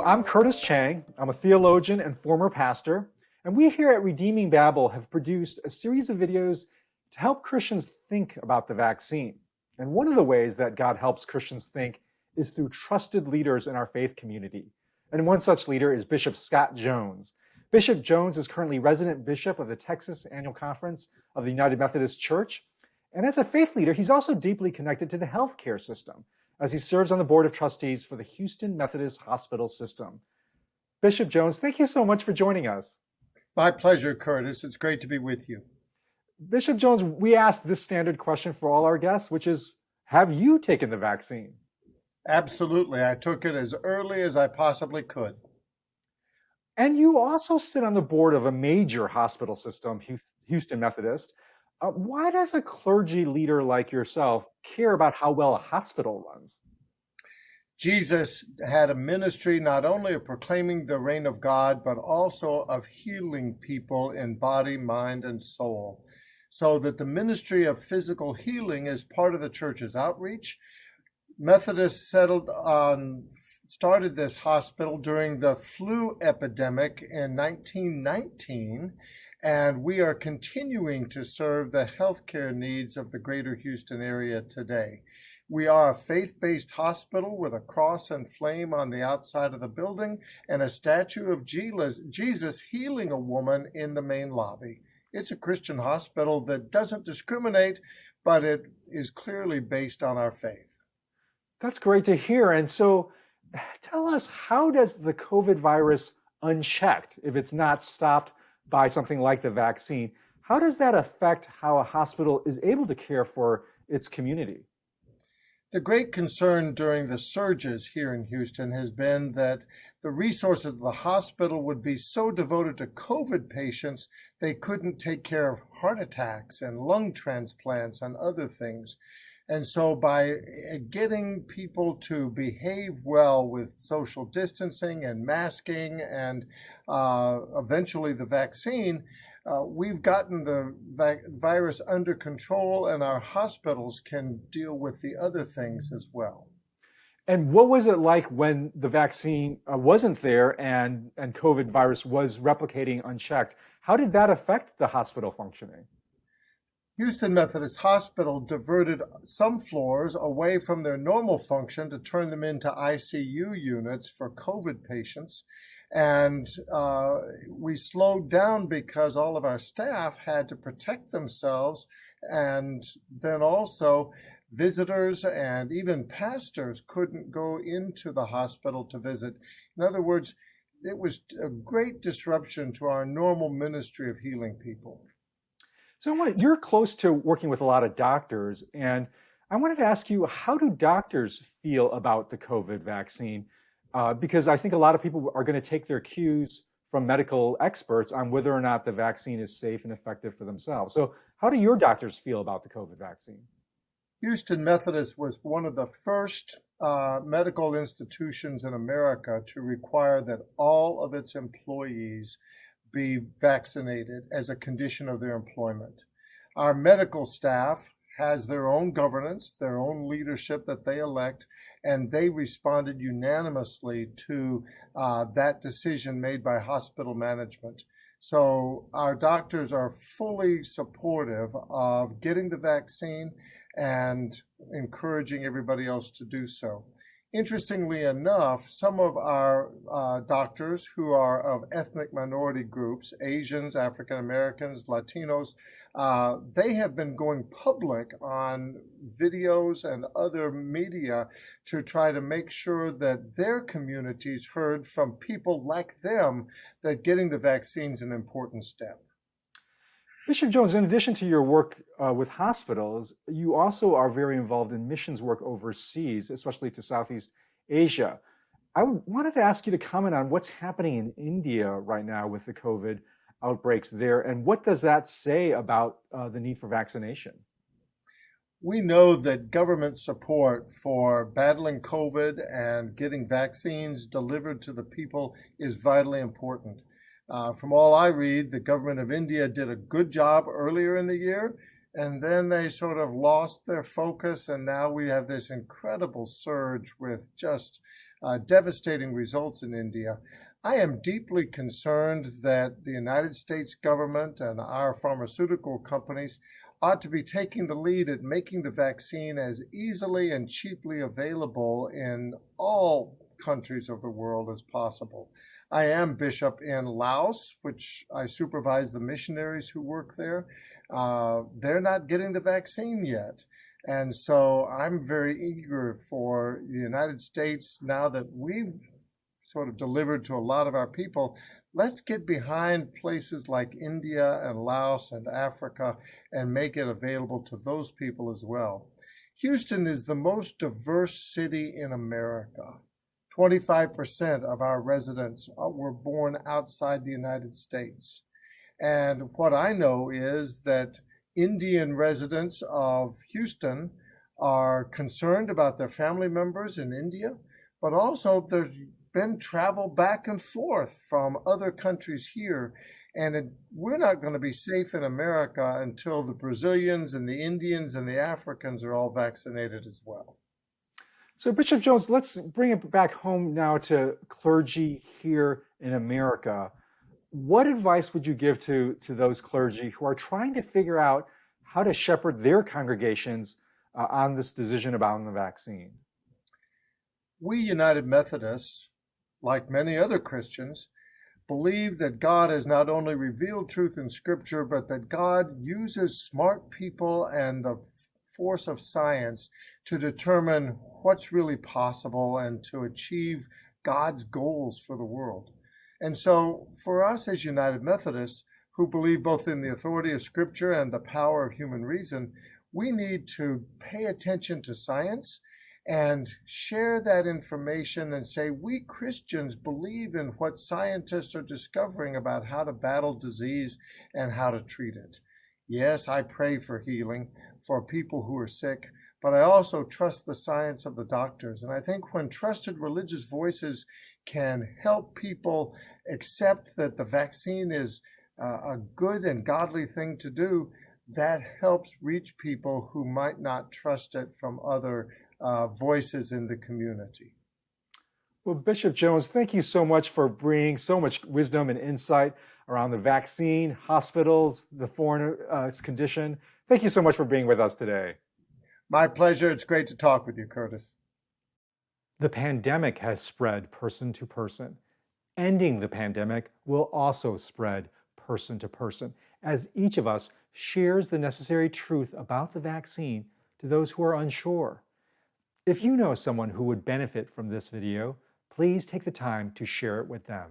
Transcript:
I'm Curtis Chang. I'm a theologian and former pastor, and we here at Redeeming Babel have produced a series of videos to help Christians think about the vaccine. And one of the ways that God helps Christians think is through trusted leaders in our faith community. And one such leader is Bishop Scott Jones. Bishop Jones is currently resident bishop of the Texas Annual Conference of the United Methodist Church. And as a faith leader, he's also deeply connected to the healthcare system, as he serves on the board of trustees for the Houston Methodist Hospital System. Bishop Jones, thank you so much for joining us. My pleasure, Curtis. It's great to be with you. Bishop Jones, we ask this standard question for all our guests, which is, have you taken the vaccine? Absolutely. I took it as early as I possibly could. And you also sit on the board of a major hospital system, Houston Methodist. Why does a clergy leader like yourself care about how well a hospital runs? Jesus had a ministry not only of proclaiming the reign of God, but also of healing people in body, mind, and soul. So that the ministry of physical healing is part of the church's outreach. Methodists started this hospital during the flu epidemic in 1919, and we are continuing to serve the healthcare needs of the greater Houston area today. We are a faith-based hospital with a cross and flame on the outside of the building and a statue of Jesus healing a woman in the main lobby. It's a Christian hospital that doesn't discriminate, but it is clearly based on our faith. That's great to hear. And so tell us, how does the COVID virus unchecked, if it's not stopped by something like the vaccine, how does that affect how a hospital is able to care for its community? The great concern during the surges here in Houston has been that the resources of the hospital would be so devoted to COVID patients, they couldn't take care of heart attacks and lung transplants and other things. And so by getting people to behave well with social distancing and masking and eventually the vaccine, we've gotten the virus under control, and our hospitals can deal with the other things as well. And what was it like when the vaccine wasn't there and COVID virus was replicating unchecked? How did that affect the hospital functioning? Houston Methodist Hospital diverted some floors away from their normal function to turn them into ICU units for COVID patients. And we slowed down because all of our staff had to protect themselves. And then also visitors and even pastors couldn't go into the hospital to visit. In other words, it was a great disruption to our normal ministry of healing people. So you're close to working with a lot of doctors, and I wanted to ask you, how do doctors feel about the COVID vaccine? Because I think a lot of people are going to take their cues from medical experts on whether or not the vaccine is safe and effective for themselves. So how do your doctors feel about the COVID vaccine? Houston Methodist was one of the first medical institutions in America to require that all of its employees be vaccinated as a condition of their employment. Our medical staff has their own governance, their own leadership that they elect, and they responded unanimously to that decision made by hospital management. So our doctors are fully supportive of getting the vaccine and encouraging everybody else to do so. Interestingly enough, some of our doctors who are of ethnic minority groups, Asians, African Americans, Latinos, they have been going public on videos and other media to try to make sure that their communities heard from people like them that getting the vaccine is an important step. Bishop Jones, in addition to your work with hospitals, you also are very involved in missions work overseas, especially to Southeast Asia. I wanted to ask you to comment on what's happening in India right now with the COVID outbreaks there, and what does that say about the need for vaccination? We know that government support for battling COVID and getting vaccines delivered to the people is vitally important. From all I read, the government of India did a good job earlier in the year, and then they sort of lost their focus, and now we have this incredible surge with just devastating results in India. I am deeply concerned that the United States government and our pharmaceutical companies ought to be taking the lead at making the vaccine as easily and cheaply available in all countries of the world as possible. I am bishop in Laos, which I supervise the missionaries who work there. They're not getting the vaccine yet. And so I'm very eager for the United States, now that we've sort of delivered to a lot of our people, let's get behind places like India and Laos and Africa and make it available to those people as well. Houston is the most diverse city in America. 25% of our residents were born outside the United States. And what I know is that Indian residents of Houston are concerned about their family members in India, but also there's been travel back and forth from other countries here. And we're not going to be safe in America until the Brazilians and the Indians and the Africans are all vaccinated as well. So, Bishop Jones, let's bring it back home now to clergy here in America. What advice would you give to those clergy who are trying to figure out how to shepherd their congregations on this decision about the vaccine? We United Methodists, like many other Christians, believe that God has not only revealed truth in Scripture, but that God uses smart people and the force of science to determine what's really possible and to achieve God's goals for the world. And so for us as United Methodists, who believe both in the authority of Scripture and the power of human reason, we need to pay attention to science and share that information and say, we Christians believe in what scientists are discovering about how to battle disease and how to treat it. Yes, I pray for healing for people who are sick, but I also trust the science of the doctors. And I think when trusted religious voices can help people accept that the vaccine is a good and godly thing to do, that helps reach people who might not trust it from other voices in the community. Well, Bishop Jones, thank you so much for bringing so much wisdom and insight around the vaccine, hospitals, the foreign condition. Thank you so much for being with us today. My pleasure. It's great to talk with you, Curtis. The pandemic has spread person to person. Ending the pandemic will also spread person to person, as each of us shares the necessary truth about the vaccine to those who are unsure. If you know someone who would benefit from this video, please take the time to share it with them.